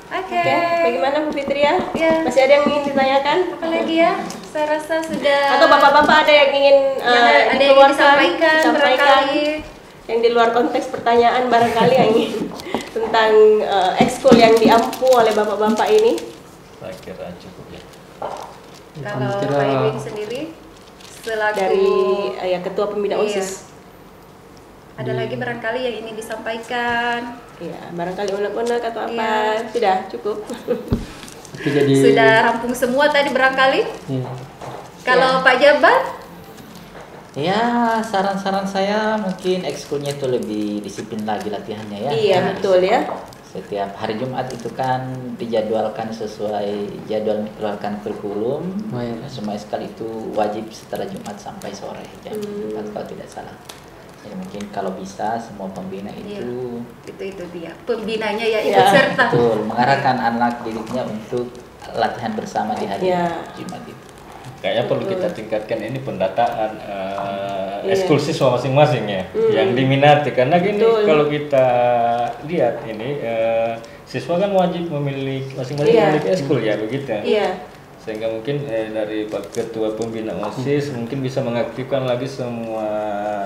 Oke, bagaimana Bu Fitria? Ya. Masih ada yang ingin ditanyakan? Apalagi ya? Saya rasa sudah. Atau bapak-bapak ada yang ingin disampaikan barangkali yang di luar konteks pertanyaan barangkali yang ingin tentang ekskul yang diampu oleh bapak-bapak ini? Saya kira cukup ya. Kalau Pak Edwin sendiri selaku dari Ketua Pembina OSIS. Ada lagi barangkali yang ingin disampaikan? Ya, barangkali unek-unek atau apa? Sudah cukup. Sudah rampung semua tadi barangkali. Kalau Pak Jabat? Ya, saran-saran saya mungkin ekskulnya itu lebih disiplin lagi latihannya ya. Iya, betul ya. Setiap hari Jumat itu kan dijadwalkan sesuai jadwal dikeluarkan kurikulum. Semua sekali itu wajib setelah Jumat sampai sore jam 4 kalau tidak salah. Jadi mungkin kalau bisa semua pembina itu dia pembinanya ya ikut serta. Betul, mengarahkan anak didiknya untuk latihan bersama di hari Jumat itu. Kayaknya perlu kita tingkatkan ini pendataan ekskul siswa masing-masing ya, yang diminati karena gini kalau kita lihat ini siswa kan wajib memiliki masing-masing memiliki ekskul ya begitu. Sehingga mungkin dari Pak Ketua Pembina OSIS mungkin bisa mengaktifkan lagi semua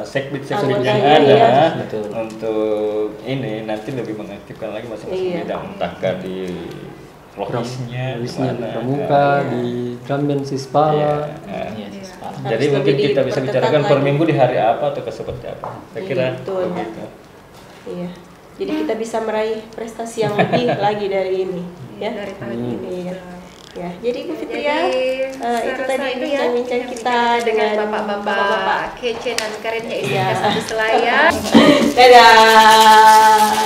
sekbid-sekbid yang ada untuk ini nanti lebih mengaktifkan lagi masing-masing bidang, entahkah di rohisnya, di pramuka, di Gamben Sispala. Jadi mungkin kita bisa bicarakan per minggu di hari apa atau seperti apa. Saya kira begitu. Iya. Jadi kita bisa meraih prestasi yang lebih lagi dari ini, ya. Dari tahun ini. Ya, jadi Bu Fitria, itu tadi bincang-bincang kita dengan bapak-bapak kece dan kerennya SMK 1 Selayar. Dadah.